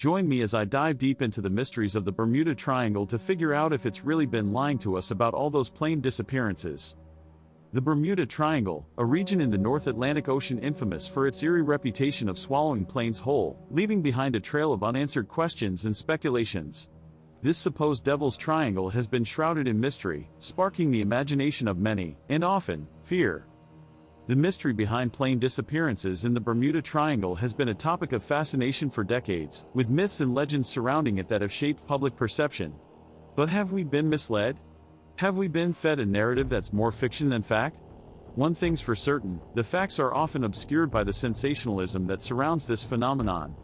Join me as I dive deep into the mysteries of the Bermuda Triangle to figure out if it's really been lying to us about all those plane disappearances. The Bermuda Triangle, a region in the North Atlantic Ocean infamous for its eerie reputation of swallowing planes whole, leaving behind a trail of unanswered questions and speculations. This supposed Devil's Triangle has been shrouded in mystery, sparking the imagination of many, and often, fear. The mystery behind plane disappearances in the Bermuda Triangle has been a topic of fascination for decades, with myths and legends surrounding it that have shaped public perception. But have we been misled? Have we been fed a narrative that's more fiction than fact? One thing's for certain, the facts are often obscured by the sensationalism that surrounds this phenomenon.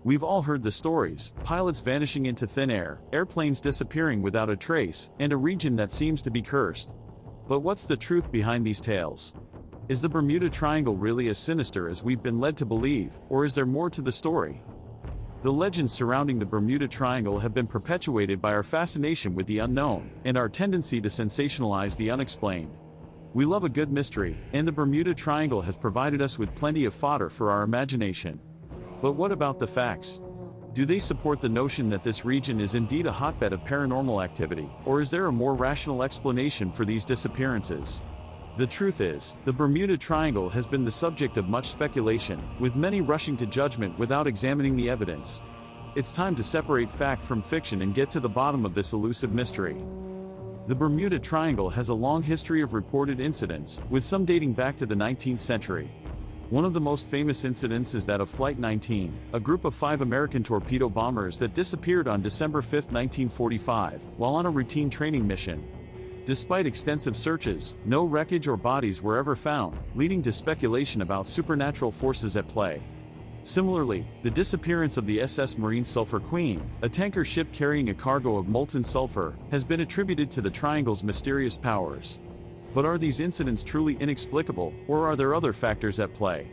We've all heard the stories: pilots vanishing into thin air, airplanes disappearing without a trace, and a region that seems to be cursed. But what's the truth behind these tales? Is the Bermuda Triangle really as sinister as we've been led to believe, or is there more to the story? The legends surrounding the Bermuda Triangle have been perpetuated by our fascination with the unknown, and our tendency to sensationalize the unexplained. We love a good mystery, and the Bermuda Triangle has provided us with plenty of fodder for our imagination. But what about the facts? Do they support the notion that this region is indeed a hotbed of paranormal activity, or is there a more rational explanation for these disappearances? The truth is, the Bermuda Triangle has been the subject of much speculation, with many rushing to judgment without examining the evidence. It's time to separate fact from fiction and get to the bottom of this elusive mystery. The Bermuda Triangle has a long history of reported incidents, with some dating back to the 19th century. One of the most famous incidents is that of Flight 19, a group of 5 American torpedo bombers that disappeared on December 5, 1945, while on a routine training mission. Despite extensive searches, no wreckage or bodies were ever found, leading to speculation about supernatural forces at play. Similarly, the disappearance of the SS Marine Sulphur Queen, a tanker ship carrying a cargo of molten sulfur, has been attributed to the Triangle's mysterious powers. But are these incidents truly inexplicable, or are there other factors at play?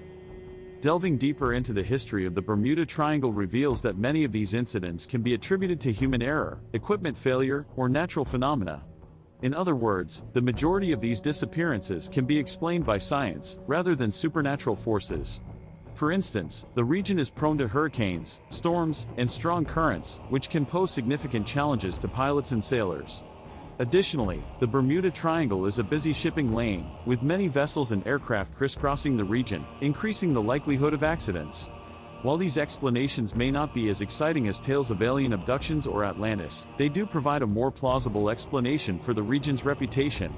Delving deeper into the history of the Bermuda Triangle reveals that many of these incidents can be attributed to human error, equipment failure, or natural phenomena. In other words, the majority of these disappearances can be explained by science, rather than supernatural forces. For instance, the region is prone to hurricanes, storms, and strong currents, which can pose significant challenges to pilots and sailors. Additionally, the Bermuda Triangle is a busy shipping lane, with many vessels and aircraft crisscrossing the region, increasing the likelihood of accidents. While these explanations may not be as exciting as tales of alien abductions or Atlantis, they do provide a more plausible explanation for the region's reputation.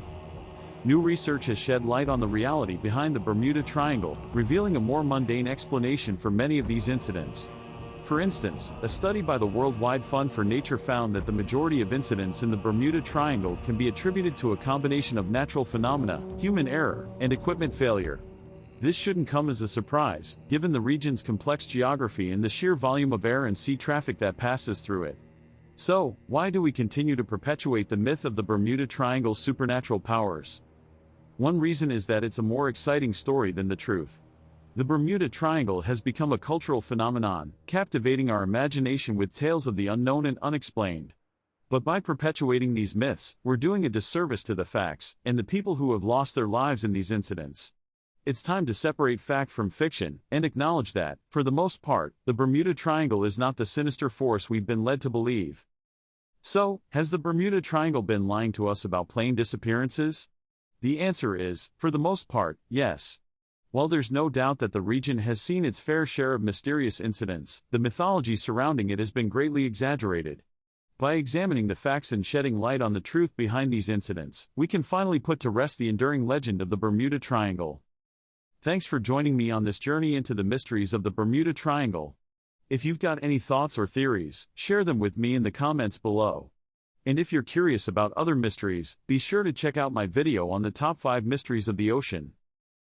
New research has shed light on the reality behind the Bermuda Triangle, revealing a more mundane explanation for many of these incidents. For instance, a study by the Worldwide Fund for Nature found that the majority of incidents in the Bermuda Triangle can be attributed to a combination of natural phenomena, human error, and equipment failure. This shouldn't come as a surprise, given the region's complex geography and the sheer volume of air and sea traffic that passes through it. So, why do we continue to perpetuate the myth of the Bermuda Triangle's supernatural powers? One reason is that it's a more exciting story than the truth. The Bermuda Triangle has become a cultural phenomenon, captivating our imagination with tales of the unknown and unexplained. But by perpetuating these myths, we're doing a disservice to the facts, and the people who have lost their lives in these incidents. It's time to separate fact from fiction, and acknowledge that, for the most part, the Bermuda Triangle is not the sinister force we've been led to believe. So, has the Bermuda Triangle been lying to us about plane disappearances? The answer is, for the most part, yes. While there's no doubt that the region has seen its fair share of mysterious incidents, the mythology surrounding it has been greatly exaggerated. By examining the facts and shedding light on the truth behind these incidents, we can finally put to rest the enduring legend of the Bermuda Triangle. Thanks for joining me on this journey into the mysteries of the Bermuda Triangle. If you've got any thoughts or theories, share them with me in the comments below. And if you're curious about other mysteries, be sure to check out my video on the top 5 mysteries of the ocean.